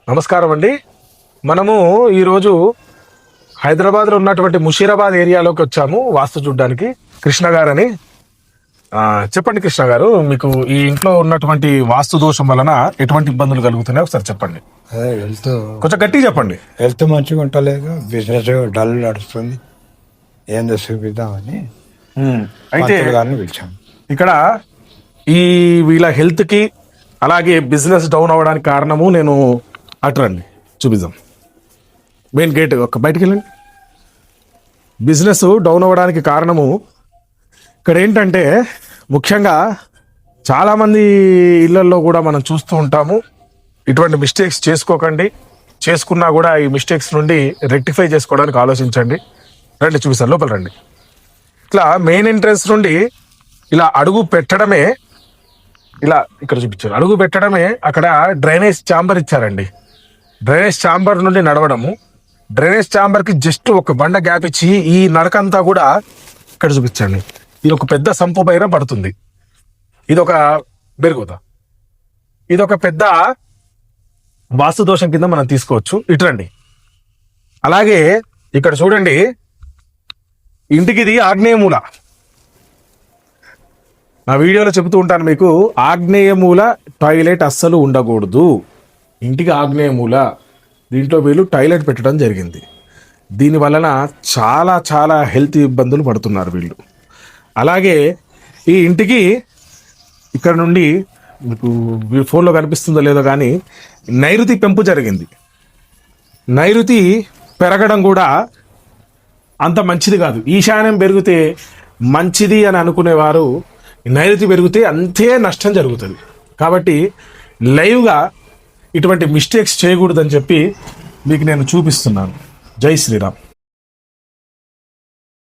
నమస్కారం అండి. మనము ఈరోజు హైదరాబాద్లో ఉన్నటువంటి ముషీరాబాద్ ఏరియాలోకి వచ్చాము వాస్తు చూడడానికి. కృష్ణ గారని చెప్పండి. కృష్ణ గారు, మీకు ఈ ఇంట్లో ఉన్నటువంటి వాస్తు దోషం వలన ఎటువంటి ఇబ్బందులు కలుగుతున్నాయి ఒకసారి చెప్పండి. హెల్త్ కొంచెం గట్టిగా చెప్పండి. హెల్త్ మంచిగా ఉంటలేదు, బిజినెస్ డల్ నడుస్తుంది, ఏందో చూపిద్దామని అయితే పిలిచాము. ఇక్కడ ఈ వీళ్ళ హెల్త్కి అలాగే బిజినెస్ డౌన్ అవ్వడానికి కారణము నేను అటరండి చూపిద్దాం. మెయిన్ గేట్ ఒక బయటికి వెళ్ళండి. బిజినెస్ డౌన్ అవ్వడానికి కారణము ఇక్కడ ఏంటంటే ముఖ్యంగా చాలామంది ఇళ్లల్లో కూడా మనం చూస్తూ ఉంటాము. ఇటువంటి మిస్టేక్స్ చేసుకోకండి. చేసుకున్నా కూడా ఈ మిస్టేక్స్ నుండి రెక్టిఫై చేసుకోవడానికి ఆలోచించండి. రండి చూపిస్తాను, లోపల రండి. ఇట్లా మెయిన్ ఎంట్రన్స్ నుండి ఇలా అడుగు పెట్టడమే, ఇలా ఇక్కడ చూపించారు, అడుగు పెట్టడమే అక్కడ డ్రైనేజ్ ఛాంబర్ ఇచ్చారండి. డ్రైనేజ్ ఛాంబర్ నుండి నడవడము, డ్రైనేజ్ ఛాంబర్కి జస్ట్ ఒక బండ గ్యాప్ ఇచ్చి ఈ నడకంతా కూడా ఇక్కడ చూపించండి. ఇది ఒక పెద్ద సంపు పైన పడుతుంది. ఇదొక బెరుగుతా, ఇదొక పెద్ద వాస్తు దోషం కింద మనం తీసుకోవచ్చు. ఇటురండి. అలాగే ఇక్కడ చూడండి, ఇంటికి ఇది ఆగ్నేయ మూల. నా వీడియోలో చెబుతూ ఉంటాను మీకు, ఆగ్నేయ మూల టాయిలెట్ అస్సలు ఉండకూడదు. ఇంటికి ఆగ్నేయ మూల, దీంట్లో వీళ్ళు టాయిలెట్ పెట్టడం జరిగింది. దీని వలన చాలా చాలా హెల్త్ ఇబ్బందులు పడుతున్నారు వీళ్ళు. అలాగే ఈ ఇంటికి ఇక్కడ నుండి మీకు ఫోన్లో కనిపిస్తుందో లేదో కానీ నైరుతి పెంపు జరిగింది. నైరుతి పెరగడం కూడా అంత మంచిది కాదు. ఈశాన్యం పెరిగితే మంచిది అని అనుకునేవారు, నైరుతి పెరిగితే అంతే నష్టం జరుగుతుంది. కాబట్టి లైవ్గా ఇటువంటి మిస్టేక్స్ చేయకూడదని చెప్పి మీకు నేను చూపిస్తున్నాను. జై శ్రీరామ్.